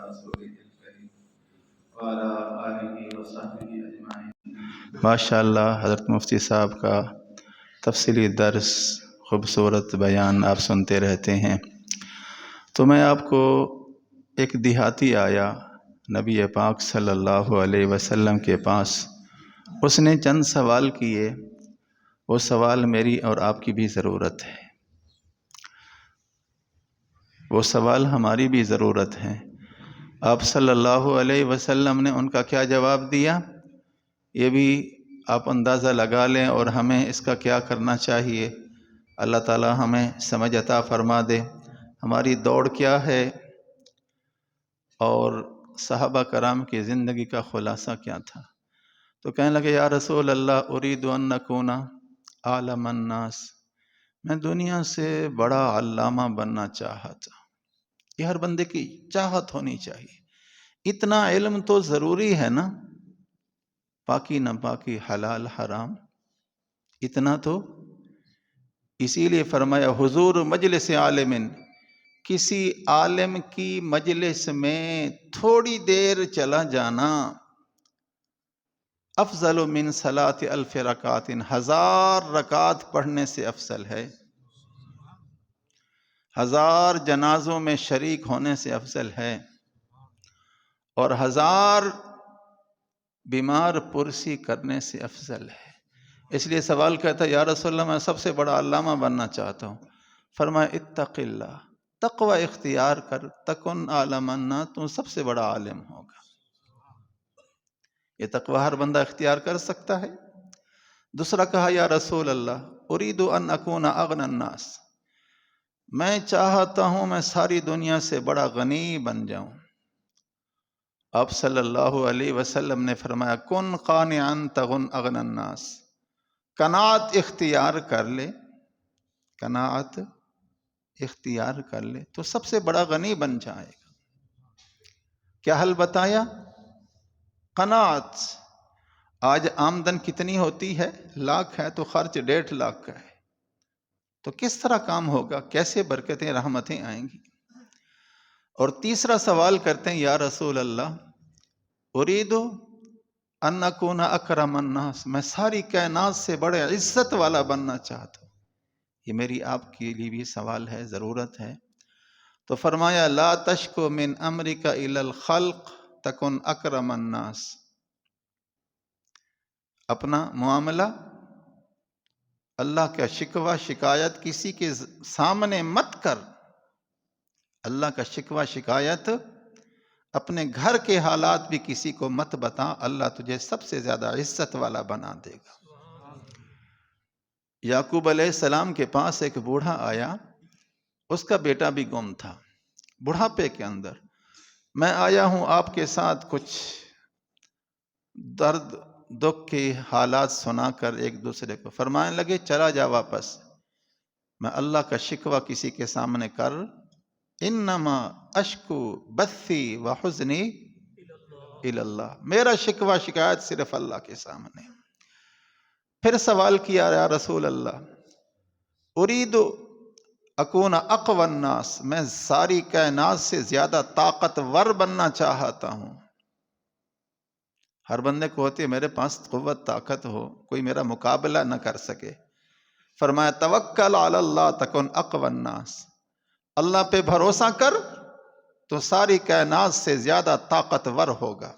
رسوله الكريم وعلى آله وصحبه أجمعين. ماشاء اللہ حضرت مفتی صاحب کا تفصیلی درس، خوبصورت بیان آپ سنتے رہتے ہیں. تو میں آپ کو ایک دیہاتی آیا نبی پاک صلی اللہ علیہ وسلم کے پاس. اس نے چند سوال کیے. وہ سوال میری اور آپ کی بھی ضرورت ہے، وہ سوال ہماری بھی ضرورت ہے. آپ صلی اللہ علیہ وسلم نے ان کا کیا جواب دیا، یہ بھی آپ اندازہ لگا لیں اور ہمیں اس کا کیا کرنا چاہیے. اللہ تعالی ہمیں سمجھ عطا فرما دے. ہماری دوڑ کیا ہے اور صحابہ کرام کی زندگی کا خلاصہ کیا تھا. تو کہنے لگے یا رسول اللہ اريد ان اكون عالم الناس، میں دنیا سے بڑا علامہ بننا چاہتا. یہ ہر بندے کی چاہت ہونی چاہیے. اتنا علم تو ضروری ہے نا، پاکی نہ پاکی، حلال حرام، اتنا تو. اسی لیے فرمایا حضور مجلس عالم، کسی عالم کی مجلس میں تھوڑی دیر چلا جانا افضل من صلاۃ الف رکعت، 1000 رکعت پڑھنے سے افضل ہے. 1000 جنازوں میں شریک ہونے سے افضل ہے، اور 1000 بیمار پرسی کرنے سے افضل ہے. اس لیے سوال کہتا ہے یا رسول اللہ میں سب سے بڑا علامہ بننا چاہتا ہوں. فرمایا اتق اللہ، تقوی اختیار کر، تکن عالم الناس، تو سب سے بڑا عالم ہوگا. یہ تقوی ہر بندہ اختیار کر سکتا ہے. دوسرا کہا یا رسول اللہ اريد ان اكون اغنى الناس، میں چاہتا ہوں میں ساری دنیا سے بڑا غنی بن جاؤں. آپ صلی اللہ علیہ وسلم نے فرمایا کن قانعا تغن اغنى الناس، قناعت اختیار کر لے، قناعت اختیار کر لے تو سب سے بڑا غنی بن جائے گا. کیا حل بتایا؟ قناعت. آج آمدن کتنی ہوتی ہے؟ 1,00,000 ہے تو خرچ 1.5 کا ہے. تو کس طرح کام ہوگا؟ کیسے برکتیں رحمتیں آئیں گی؟ اور تیسرا سوال کرتے ہیں یا رسول اللہ اريد ان اكون اکرم الناس، میں ساری کائنات سے بڑے عزت والا بننا چاہتا ہوں. یہ میری آپ کے لیے بھی سوال ہے، ضرورت ہے. تو فرمایا لا تشکو من امرک الی الخلق تکن اکرم الناس، اپنا معاملہ اللہ کا شکوہ شکایت کسی کے سامنے مت کر. اللہ کا شکوہ شکایت اپنے گھر کے حالات بھی کسی کو مت بتا، اللہ تجھے سب سے زیادہ عزت والا بنا دے گا. یعقوب علیہ السلام کے پاس ایک بوڑھا آیا، اس کا بیٹا بھی گم تھا. بڑھاپے کے اندر میں آیا ہوں آپ کے ساتھ کچھ درد دکھ کے حالات سنا کر ایک دوسرے کو. فرمانے لگے چلا جا واپس، میں اللہ کا شکوہ کسی کے سامنے کر، انما اشکو بثی وحزنی الی اللہ، میرا شکوہ شکایت صرف اللہ کے سامنے. پھر سوال کیا یا رسول اللہ اريد اکون اقوی الناس، میں ساری کائنات سے زیادہ طاقتور بننا چاہتا ہوں. ہر بندے کو ہوتی ہے میرے پاس قوت طاقت ہو، کوئی میرا مقابلہ نہ کر سکے. فرمایا توکل علی اللہ تکن اقوی الناس، اللہ پہ بھروسہ کر تو ساری کائنات سے زیادہ طاقتور ہوگا.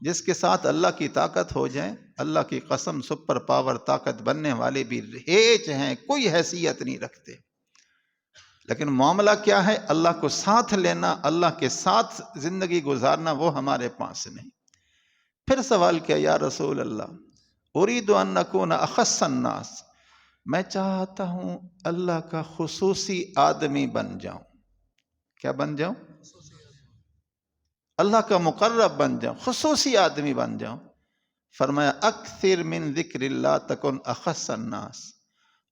جس کے ساتھ اللہ کی طاقت ہو جائے، اللہ کی قسم سپر پاور طاقت بننے والے بھی ہیچ ہیں، کوئی حیثیت نہیں رکھتے. لیکن معاملہ کیا ہے؟ اللہ کو ساتھ لینا، اللہ کے ساتھ زندگی گزارنا، وہ ہمارے پاس نہیں. پھر سوال کیا یا رسول اللہ اريد ان اكون اخص الناس، میں چاہتا ہوں اللہ کا خصوصی آدمی بن جاؤں. کیا بن جاؤں؟ اللہ کا مقرب بن جاؤں، خصوصی آدمی بن جاؤں. فرمایا اکثر من ذکر اللہ تکن اخص الناس،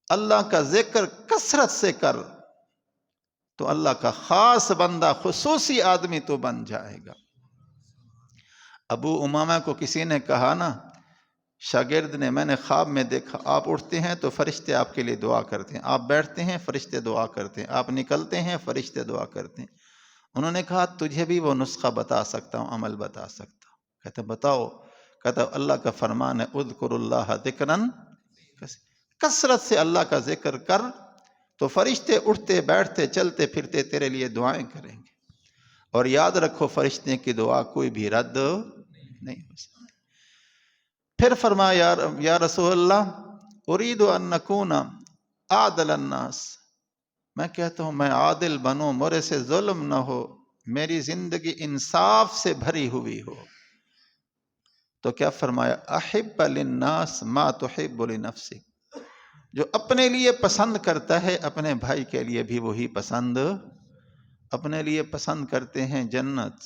اللہ کا ذکر کثرت سے کر تو اللہ کا خاص بندہ، خصوصی آدمی تو بن جائے گا. ابو امامہ کو کسی نے کہا نا، شاگرد نے، میں نے خواب میں دیکھا آپ اٹھتے ہیں تو فرشتے آپ کے لیے دعا کرتے ہیں، آپ بیٹھتے ہیں فرشتے دعا کرتے ہیں، آپ نکلتے ہیں فرشتے دعا کرتے ہیں. انہوں نے کہا تجھے بھی وہ نسخہ بتا سکتا ہوں، عمل بتا سکتا ہوں۔ کہتے بتاؤ؟ کہتا اللہ کا فرمان ہے اذکر اللہ ذکرن، کثرت سے اللہ کا ذکر کر تو فرشتے اٹھتے بیٹھتے چلتے پھرتے تیرے لیے دعائیں کریں گے، اور یاد رکھو فرشتے کی دعا کوئی بھی رد نہیں ہو سکتی۔ پھر فرمایا یا رسول اللہ ارید ان نکون عادل الناس، میں کہتا ہوں میں عادل بنوں، میرے سے ظلم نہ ہو، میری زندگی انصاف سے بھری ہوئی ہو۔ تو کیا فرمایا احب للناس ما تحب لنفسک، جو اپنے لیے پسند کرتا ہے اپنے بھائی کے لیے بھی وہی پسند، اپنے لیے پسند کرتے ہیں جنت،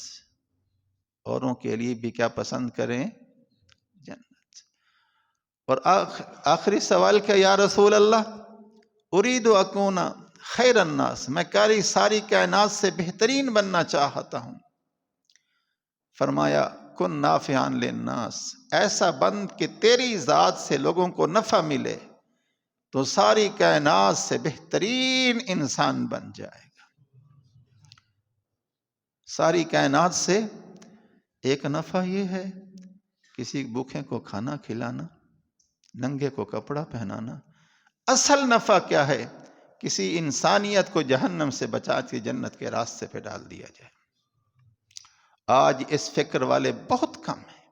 اوروں کے لیے بھی کیا پسند کریں؟ جنت۔ اور آخری سوال کیا یا رسول اللہ ارید اکون خیر الناس، میں ساری کائنات سے بہترین بننا چاہتا ہوں۔ فرمایا کن نافعا للناس، ایسا بن کہ تیری ذات سے لوگوں کو نفع ملے تو ساری کائنات سے بہترین انسان بن جائے گا۔ ساری کائنات سے ایک نفع یہ ہے کسی بھوکے کو کھانا کھلانا، ننگے کو کپڑا پہنانا۔ اصل نفع کیا ہے؟ کسی انسانیت کو جہنم سے بچا کے جنت کے راستے پہ ڈال دیا جائے۔ آج اس فکر والے بہت کم ہیں۔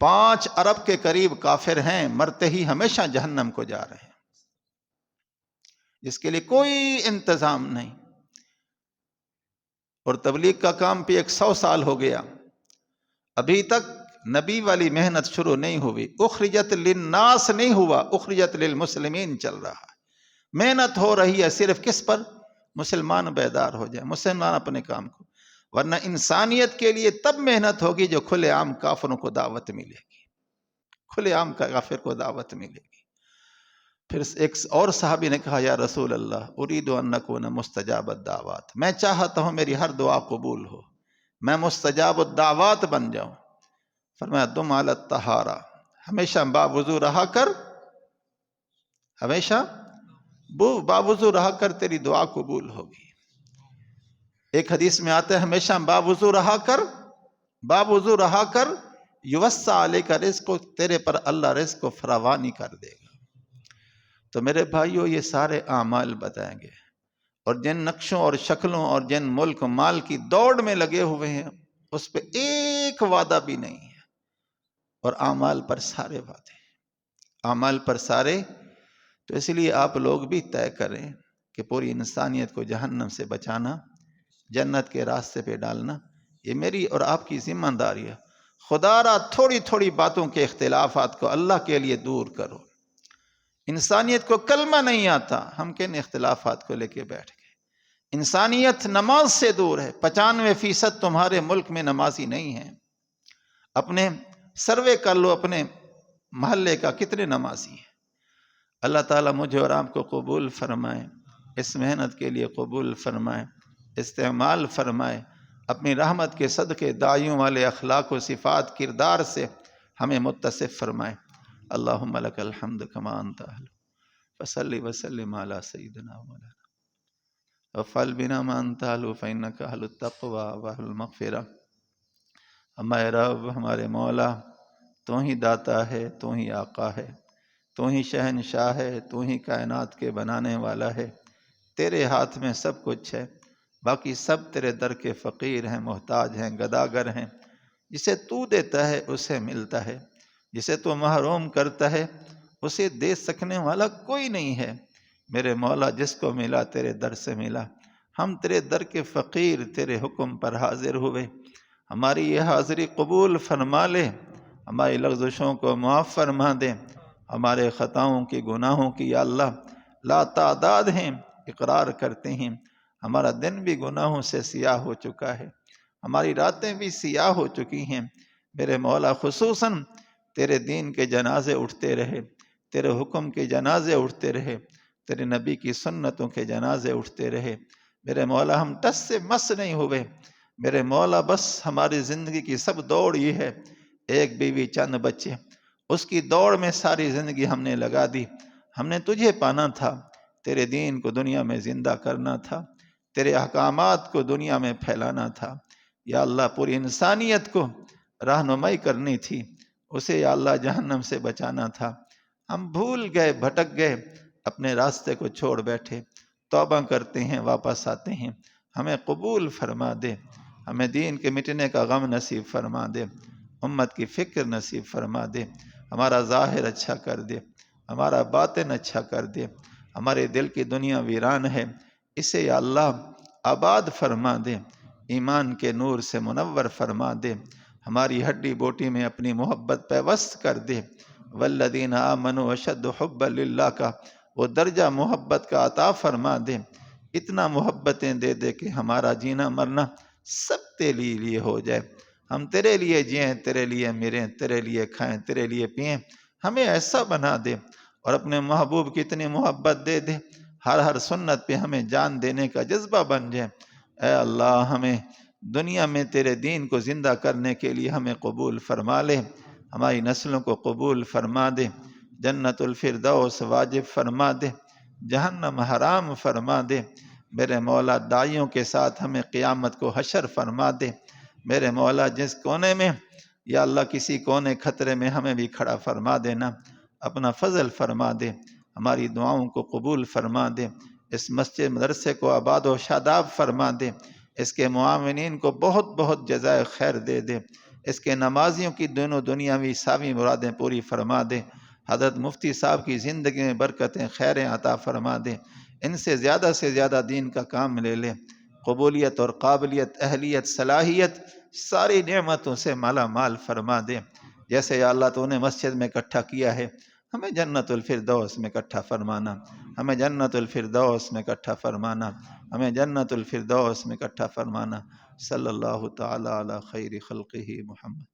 5 ارب کے قریب کافر ہیں، مرتے ہی ہمیشہ جہنم کو جا رہے ہیں، جس کے لیے کوئی انتظام نہیں۔ اور تبلیغ کا کام پہ 100 سال ہو گیا، ابھی تک نبی والی محنت شروع نہیں ہوئی۔ اخرجت للناس نہیں ہوا، اخرجت للمسلمین چل رہا ہے۔ محنت ہو رہی ہے صرف کس پر؟ مسلمان بیدار ہو جائے، مسلمان اپنے کام کو، ورنہ انسانیت کے لیے تب محنت ہوگی جو کھلے عام کافروں کو دعوت ملے گی، کھلے عام کافر کو دعوت ملے گی۔ پھر ایک اور صحابی نے کہا یا رسول اللہ ارید ان نکون مستجاب الدعوات، میں چاہتا ہوں میری ہر دعا قبول ہو، میں مستجاب الدعوات بن جاؤں۔ فرمایا دم علی الطہارہ، ہمیشہ باوضو رہا کر، ہمیشہ باوضو رہا کر، تیری دعا قبول ہوگی۔ ایک حدیث میں آتا ہے ہمیشہ باوضو رہا کر، باوضو رہا کر، یوسع علیک رزق، تیرے پر اللہ رزق کو فراوانی کر دے گا۔ تو میرے بھائیو یہ سارے اعمال بتائیں گے، اور جن نقشوں اور شکلوں اور جن ملک مال کی دوڑ میں لگے ہوئے ہیں اس پہ ایک وعدہ بھی نہیں ہے، اور اعمال پر سارے وعدے، اعمال پر سارے۔ تو اس لیے آپ لوگ بھی طے کریں کہ پوری انسانیت کو جہنم سے بچانا، جنت کے راستے پہ ڈالنا، یہ میری اور آپ کی ذمہ داری ہے۔ خدا را تھوڑی تھوڑی باتوں کے اختلافات کو اللہ کے لیے دور کرو۔ انسانیت کو کلمہ نہیں آتا، ہم کن اختلافات کو لے کے بیٹھ گئے؟ انسانیت نماز سے دور ہے، 95% تمہارے ملک میں نمازی نہیں ہیں۔ اپنے سروے کر لو اپنے محلے کا، کتنے نمازی ہیں؟ اللہ تعالیٰ مجھے اور آپ کو قبول فرمائے، اس محنت کے لیے قبول فرمائے، استعمال فرمائے، اپنی رحمت کے صدقے داعیوں والے اخلاق و صفات کردار سے ہمیں متصف فرمائے۔ اللہم لک الحمد کما انت اہل، فصلی وسلم علی سیدنا مولانا وفعل بنا ما انت اہل فانک اہل التقوی واہل المغفرہ۔ ہمارے رب، ہمارے مولا، تو ہی داتا ہے، تو ہی آقا ہے، تو ہی شہنشاہ ہے، تو ہی کائنات کے بنانے والا ہے۔ تیرے ہاتھ میں سب کچھ ہے، باقی سب تیرے در کے فقیر ہیں، محتاج ہیں، گداگر ہیں۔ جسے تو دیتا ہے اسے ملتا ہے، جسے تو محروم کرتا ہے اسے دے سکنے والا کوئی نہیں ہے۔ میرے مولا جس کو ملا تیرے در سے ملا، ہم تیرے در کے فقیر تیرے حکم پر حاضر ہوئے، ہماری یہ حاضری قبول فرما لے، ہماری لغزشوں کو معاف فرما دے، ہمارے خطاؤں کی گناہوں کی یا اللہ لا تعداد ہیں، اقرار کرتے ہیں ہمارا دن بھی گناہوں سے سیاہ ہو چکا ہے، ہماری راتیں بھی سیاہ ہو چکی ہیں۔ میرے مولا خصوصاً تیرے دین کے جنازے اٹھتے رہے، تیرے حکم کے جنازے اٹھتے رہے، تیرے نبی کی سنتوں کے جنازے اٹھتے رہے۔ میرے مولا ہم ٹس سے مس نہیں ہوئے، میرے مولا بس ہماری زندگی کی سب دوڑ یہ ہے، ایک بیوی چند بچے، اس کی دوڑ میں ساری زندگی ہم نے لگا دی۔ ہم نے تجھے پانا تھا، تیرے دین کو دنیا میں زندہ کرنا تھا، تیرے احکامات کو دنیا میں پھیلانا تھا، یا اللہ پوری انسانیت کو رہنمائی کرنی تھی، اسے یا اللہ جہنم سے بچانا تھا۔ ہم بھول گئے، بھٹک گئے، اپنے راستے کو چھوڑ بیٹھے، توبہ کرتے ہیں، واپس آتے ہیں۔ ہمیں قبول فرما دے، ہمیں دین کے مٹنے کا غم نصیب فرما دے، امت کی فکر نصیب فرما دے، ہمارا ظاہر اچھا کر دے، ہمارا باطن اچھا کر دے۔ ہمارے دل کی دنیا ویران ہے، اسے یا اللہ آباد فرما دے، ایمان کے نور سے منور فرما دے، ہماری ہڈی بوٹی میں اپنی محبت پیوست کر دے۔ والذین آمنوا اشد حبا للہ کا وہ درجہ محبت کا عطا فرما دے، اتنا محبتیں دے دے کہ ہمارا جینا مرنا سب تیرے لیے ہو جائے، ہم تیرے لیے جئیں، تیرے لیے مریں، تیرے لیے کھائیں، تیرے لیے پئیں، ہمیں ایسا بنا دے، اور اپنے محبوب کی اتنی محبت دے دے، ہر سنت پہ ہمیں جان دینے کا جذبہ بن جائے۔ اے اللہ ہمیں دنیا میں تیرے دین کو زندہ کرنے کے لیے ہمیں قبول فرما لے، ہماری نسلوں کو قبول فرما دے، جنت الفردوس واجب فرما دے، جہنم حرام فرما دے۔ میرے مولا داعیوں کے ساتھ ہمیں قیامت کو حشر فرما دے۔ میرے مولا جس کونے میں یا اللہ کسی کونے خطرے میں ہمیں بھی کھڑا فرما دینا، اپنا فضل فرما دے، ہماری دعاؤں کو قبول فرما دے، اس مسجد مدرسے کو آباد و شاداب فرما دے، اس کے معاونین کو بہت بہت جزائے خیر دے دے، اس کے نمازیوں کی دونوں دنیاوی سامی مرادیں پوری فرما دے، حضرت مفتی صاحب کی زندگی میں برکتیں خیریں عطا فرما دے، ان سے زیادہ دین کا کام لے لے، قبولیت اور قابلیت، اہلیت، صلاحیت ساری نعمتوں سے مالا مال فرما دے۔ جیسے یا اللہ تو نے مسجد میں اکٹھا کیا ہے، ہمیں جنت الفردوس میں اکٹھا فرمانا، ہمیں جنت الفردوس میں اکٹھا فرمانا، ہمیں جنت الفردوس میں اکٹھا فرمانا۔ صلی اللہ تعالی علی خیر خلقہ محمد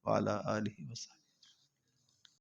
وعلی آلہ وسلم۔